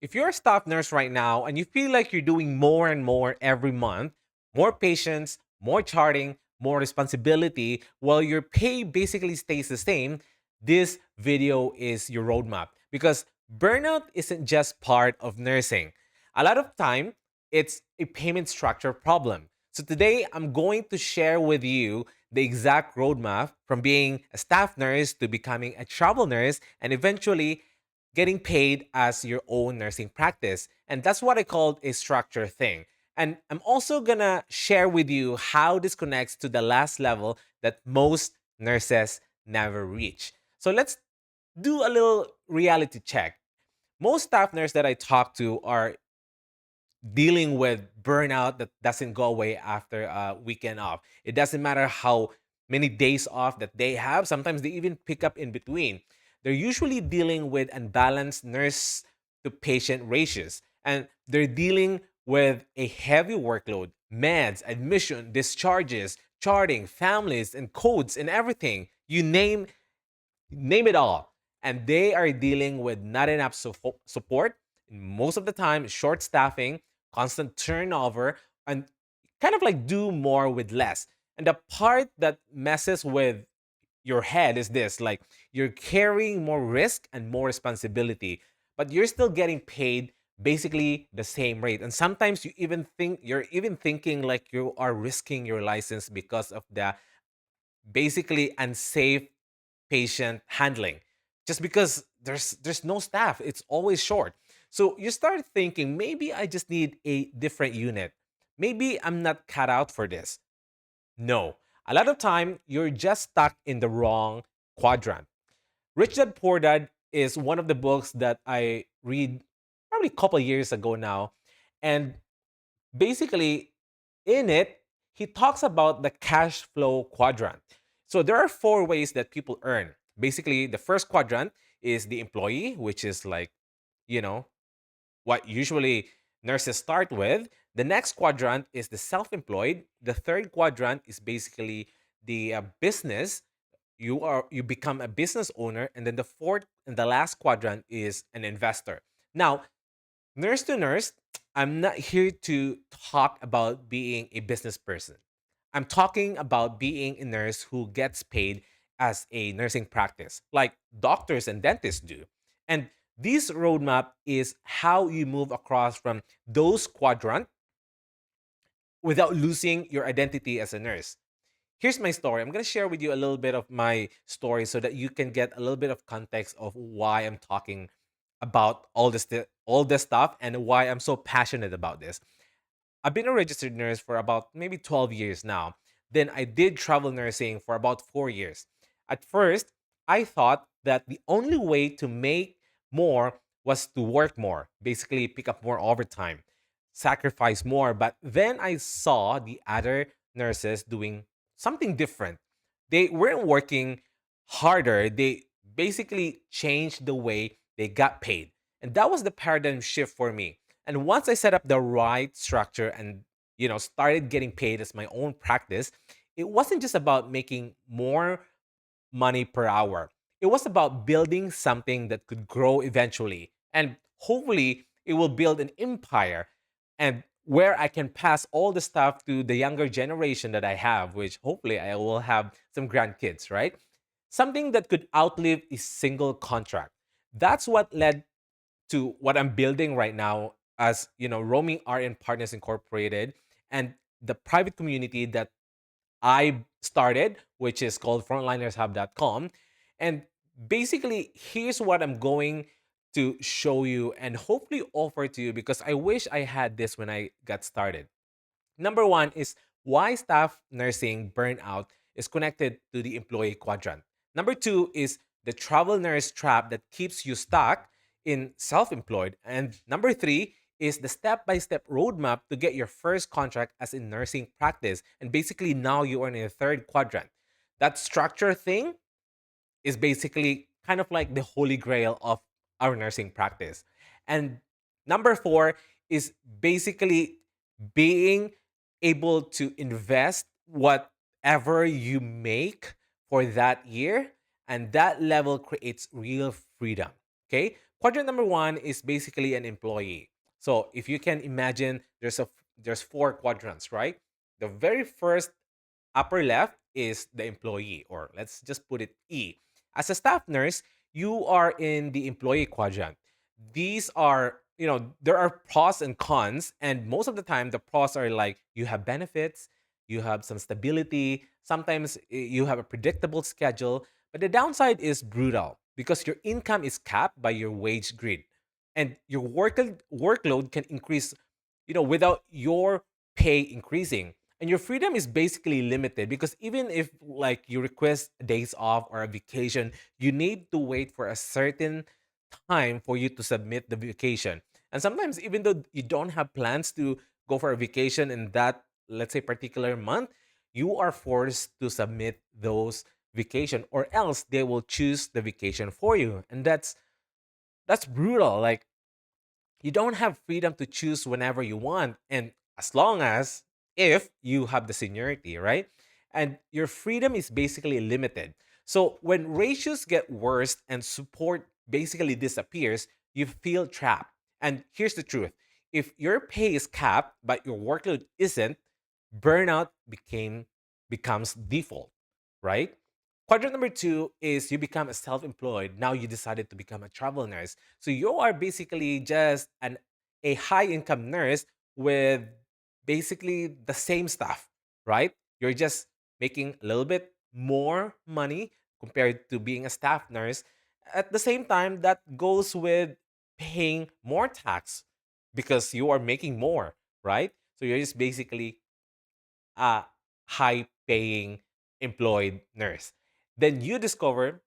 If you're a staff nurse right now and you feel like you're doing more and more every month, more patients, more charting, more responsibility, while your pay basically stays the same, this video is your roadmap because burnout isn't just part of nursing. A lot of time, it's a payment structure problem. So today, I'm going to share with you the exact roadmap from being a staff nurse to becoming a travel nurse and eventually getting paid as your own nursing practice. And that's what I called a structure thing. And I'm also gonna share with you how this connects to the last level that most nurses never reach. So let's do a little reality check. Most staff nurses that I talk to are dealing with burnout that doesn't go away after a weekend off. It doesn't matter how many days off that they have. Sometimes they even pick up in between. They're usually dealing with unbalanced nurse to patient ratios, and they're dealing with a heavy workload, meds, admission, discharges, charting, families, and codes and everything. You name it all. And they are dealing with not enough support, most of the time, short staffing, constant turnover, and kind of like do more with less. And the part that messes with your head is this, like you're carrying more risk and more responsibility, but you're still getting paid basically the same rate. And sometimes you're even thinking like you are risking your license because of the basically unsafe patient handling, just because there's no staff, it's always short. So you start thinking, maybe I just need a different unit, maybe I'm not cut out for this. No, a lot of time you're just stuck in the wrong quadrant. Rich Dad Poor Dad is one of the books that I read probably a couple years ago now. And basically, in it, he talks about the cash flow quadrant. So there are four ways that people earn. Basically, the first quadrant is the employee, which is like, you know, what usually nurses start with. The next quadrant is the self employed. The third quadrant is basically the business. You become a business owner. And then the fourth and the last quadrant is an investor. Now, nurse to nurse, I'm not here to talk about being a business person. I'm talking about being a nurse who gets paid as a nursing practice, like doctors and dentists do. And this roadmap is how you move across from those quadrant without losing your identity as a nurse. Here's my story. I'm going to share with you a little bit of my story so that you can get a little bit of context of why I'm talking about all this stuff and why I'm so passionate about this. I've been a registered nurse for about maybe 12 years now. Then I did travel nursing for about 4 years. At first, I thought that the only way to make more was to work more, basically pick up more overtime, sacrifice more. But then I saw the other nurses doing something different. They weren't working harder, they basically changed the way they got paid. And that was the paradigm shift for me. And once I set up the right structure and started getting paid as my own practice, it wasn't just about making more money per hour. It was about building something that could grow eventually. And hopefully it will build an empire and where I can pass all the stuff to the younger generation that I have, which hopefully I will have some grandkids, right? Something that could outlive a single contract. That's what led to what I'm building right now as Roaming RN Partners Incorporated and the private community that I started, which is called frontlinershub.com. And basically, here's what I'm going to show you and hopefully offer to you because I wish I had this when I got started. Number one is why staff nursing burnout is connected to the employee quadrant. Number two is the travel nurse trap that keeps you stuck in self employed. And number three is the step by step roadmap to get your first contract as a nursing practice. And basically, now you are in a third quadrant. That structure thing is basically kind of like the holy grail of our nursing practice. And number four is basically being able to invest whatever you make for that year. And that level creates real freedom. Okay. Quadrant number one is basically an employee. So if you can imagine, there's four quadrants, right? The very first upper left is the employee, or let's just put it E. As a staff nurse, you are in the employee quadrant. These are, there are pros and cons, and most of the time, the pros are like you have benefits, you have some stability, sometimes you have a predictable schedule, but the downside is brutal because your income is capped by your wage grid, and your workload can increase, without your pay increasing, and your freedom is basically limited because even if like you request days off or a vacation, you need to wait for a certain time for you to submit the vacation. And sometimes even though you don't have plans to go for a vacation in that, let's say, particular month, you are forced to submit those vacation, or else they will choose the vacation for you, and that's brutal. Like, you don't have freedom to choose whenever you want, and as long as if you have the seniority, right? And your freedom is basically limited. So when ratios get worse and support basically disappears, you feel trapped. And here's the truth: if your pay is capped but your workload isn't, burnout became becomes default, right? Quadrant number two is you become a self-employed. Now you decided to become a travel nurse. So you are basically just a high income nurse with basically the same stuff, right? You're just making a little bit more money compared to being a staff nurse. At the same time, that goes with paying more tax because you are making more, right? So you're just basically a high paying employed nurse. Then you discover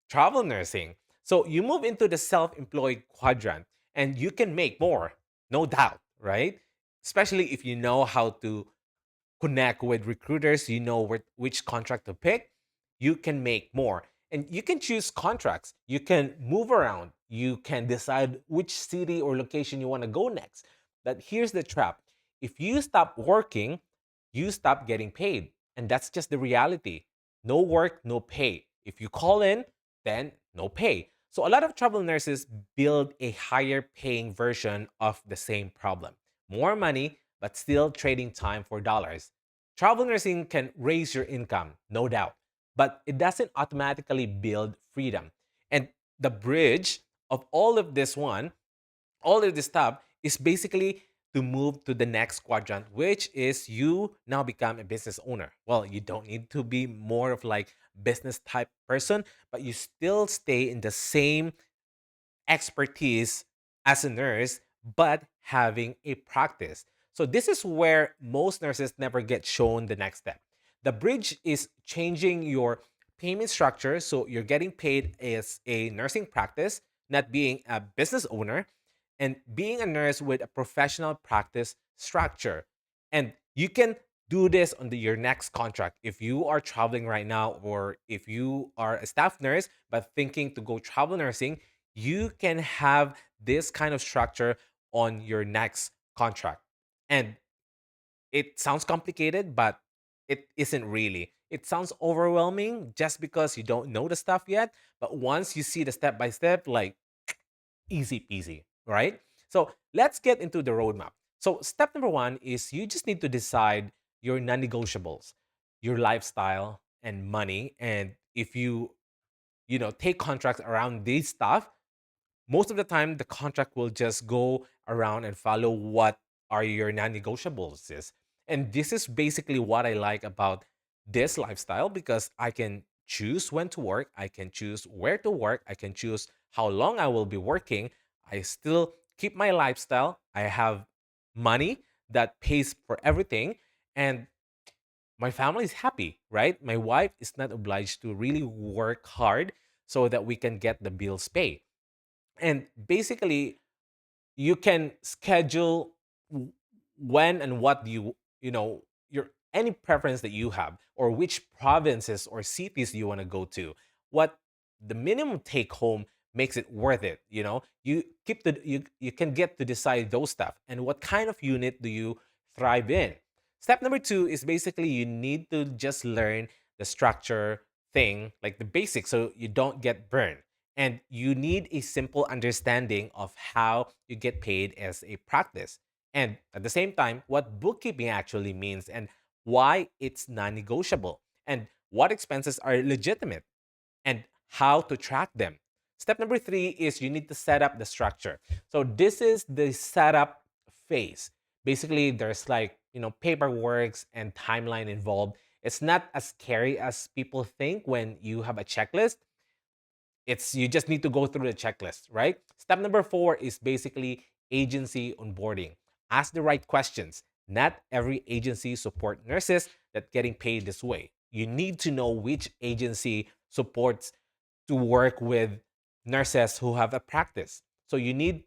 travel nursing. So you move into the self employed quadrant and you can make more, no doubt, right? Especially if you know how to connect with recruiters, you know which contract to pick, you can make more. And you can choose contracts, you can move around, you can decide which city or location you want to go next. But here's the trap: if you stop working, you stop getting paid. And that's just the reality. No work, no pay. If you call in, then no pay. So a lot of travel nurses build a higher paying version of the same problem: more money, but still trading time for dollars. Travel nursing can raise your income, no doubt, but it doesn't automatically build freedom. And the bridge of all of this stuff is basically to move to the next quadrant, which is you now become a business owner. Well, you don't need to be more of like business type person, but you still stay in the same expertise as a nurse, but having a practice. So this is where most nurses never get shown the next step. The bridge is changing your payment structure so you're getting paid as a nursing practice, not being a business owner, and being a nurse with a professional practice structure. And you can do this on your next contract. If you are traveling right now, or if you are a staff nurse but thinking to go travel nursing, you can have this kind of structure on your next contract. And it sounds complicated, but it isn't really. It sounds overwhelming just because you don't know the stuff yet. But once you see the step by step, like easy peasy, right? So let's get into the roadmap. So, step number one is you just need to decide your non negotiables, your lifestyle and money. And if you take contracts around these stuff, most of the time the contract will just go around and follow what are your non-negotiables is. And this is basically what I like about this lifestyle, because I can choose when to work, I can choose where to work, I can choose how long I will be working. I still keep my lifestyle, I have money that pays for everything, and my family is happy, right? My wife is not obliged to really work hard so that we can get the bills paid. And basically, you can schedule when and what your any preference that you have, or which provinces or cities you want to go to. What the minimum take home makes it worth it. You can get to decide those stuff, and what kind of unit do you thrive in. Step number two is basically you need to just learn the structure thing, like the basics, so you don't get burned. And you need a simple understanding of how you get paid as a practice. And at the same time, what bookkeeping actually means and why it's non negotiable, and what expenses are legitimate and how to track them. Step number three is you need to set up the structure. So this is the setup phase. Basically, there's like, paperwork and timeline involved. It's not as scary as people think when you have a checklist. It's you just need to go through the checklist, right? Step number four is basically agency onboarding. Ask the right questions. Not every agency support nurses that getting paid this way. You need to know which agency supports to work with nurses who have a practice. So you need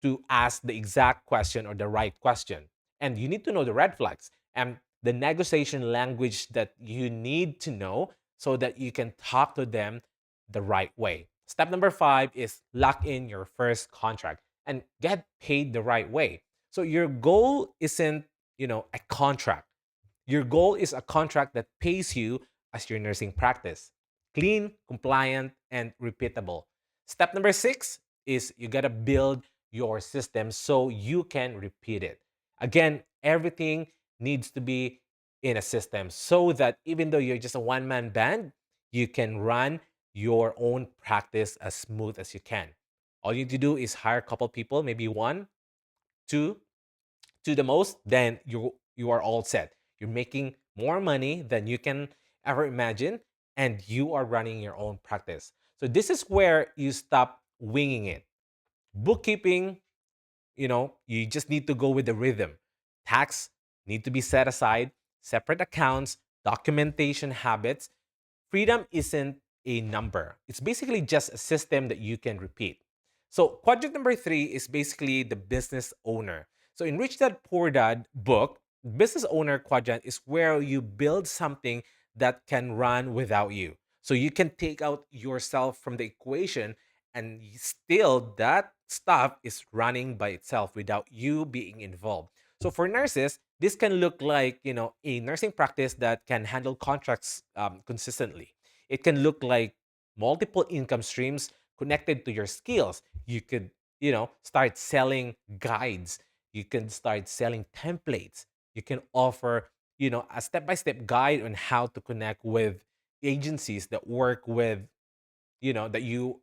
to ask the exact question or the right question. And you need to know the red flags and the negotiation language that you need to know so that you can talk to them the right way. Step number five is lock in your first contract and get paid the right way. So your goal isn't, a contract. Your goal is a contract that pays you as your nursing practice. Clean, compliant, and repeatable. Step number six is you gotta build your system so you can repeat it. Again, everything needs to be in a system so that even though you're just a one man band, you can run your own practice as smooth as you can. All you need to do is hire a couple people, maybe one, two, to the most, then you are all set. You're making more money than you can ever imagine, and you are running your own practice. So this is where you stop winging it. Bookkeeping, you just need to go with the rhythm. Tax need to be set aside, separate accounts, documentation habits. Freedom isn't a number. It's basically just a system that you can repeat. So quadrant number three is basically the business owner. So in Rich Dad Poor Dad book, business owner quadrant is where you build something that can run without you. So you can take out yourself from the equation and still that stuff is running by itself without you being involved. So for nurses, this can look like, a nursing practice that can handle contracts consistently. It can look like multiple income streams connected to your skills. You could, start selling guides. You can start selling templates. You can offer, a step-by-step guide on how to connect with agencies that work with, that you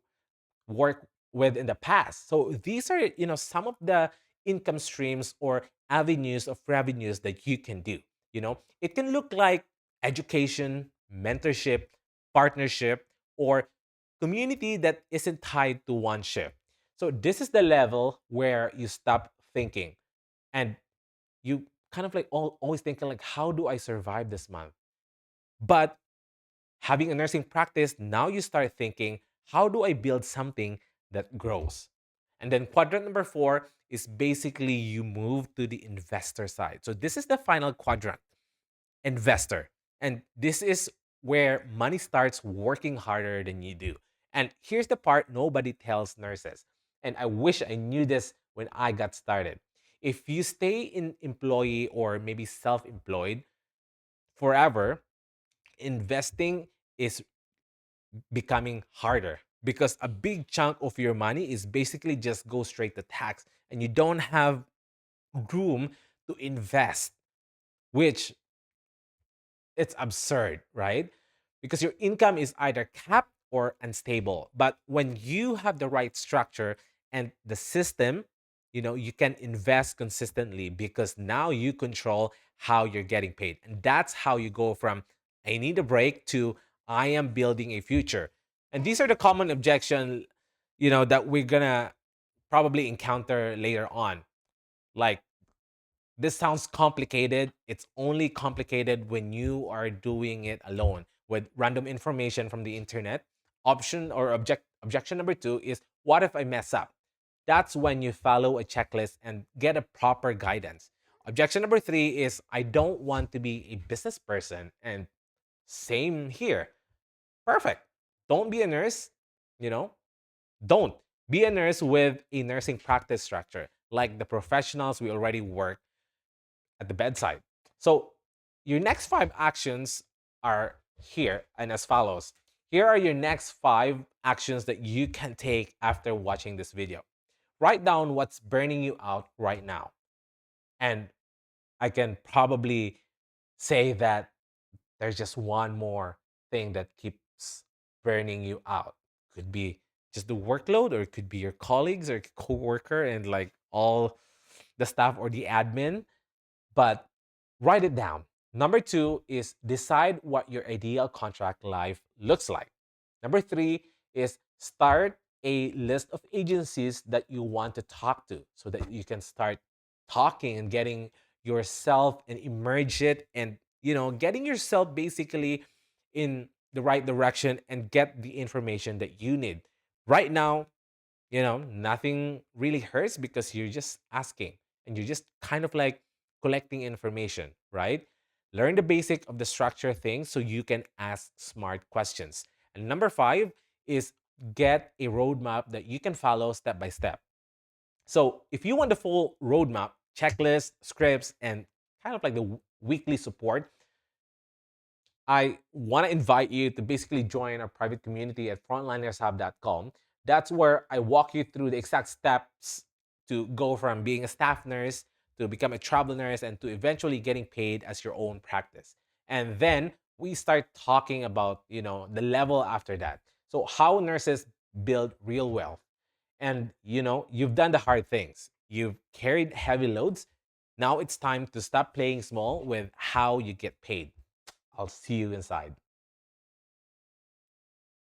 work with in the past. So these are, some of the income streams or avenues of revenues that you can do. It can look like education, mentorship, partnership, or community that isn't tied to one shift. So this is the level where you stop thinking and you kind of like always thinking like, how do I survive this month? But having a nursing practice, now you start thinking, how do I build something that grows? And then quadrant number four is basically you move to the investor side. So this is the final quadrant, investor. And this is where money starts working harder than you do. And here's the part nobody tells nurses. And I wish I knew this when I got started. If you stay in employee or maybe self employed forever, investing is becoming harder because a big chunk of your money is basically just go straight to tax and you don't have room to invest, which it's absurd, right? Because your income is either capped or unstable. But when you have the right structure and the system, you can invest consistently because now you control how you're getting paid. And that's how you go from I need a break to I am building a future. And these are the common objection, that we're gonna probably encounter later on. Like this sounds complicated. It's only complicated when you are doing it alone with random information from the internet. Objection number two is what if I mess up? That's when you follow a checklist and get a proper guidance. Objection number three is I don't want to be a business person. And same here. Perfect. Don't be a nurse, you know, don't be a nurse with a nursing practice structure like the professionals we already work at the bedside. So your next five actions are here and as follows. Here are your next 5 actions that you can take after watching this video. Write down what's burning you out right now. And I can probably say that there's just one more thing that keeps burning you out. Could be just the workload, or it could be your colleagues or coworker and like all the staff or the admin. But write it down. Number 2 is decide what your ideal contract life looks like. Number 3 is start a list of agencies that you want to talk to so that you can start talking and getting yourself and emerge it, and getting yourself basically in the right direction and get the information that you need. Right now, nothing really hurts because you're just asking and you're just kind of like collecting information, right? Learn the basic of the structure thing so you can ask smart questions. And number 5 is get a roadmap that you can follow step by step. So if you want the full roadmap, checklist, scripts, and kind of like the weekly support, I want to invite you to basically join our private community at frontlinershub.com. That's where I walk you through the exact steps to go from being a staff nurse to become a travel nurse and to eventually getting paid as your own practice. And then we start talking about, the level after that. So how nurses build real wealth. And you've done the hard things. You've carried heavy loads. Now it's time to stop playing small with how you get paid. I'll see you inside.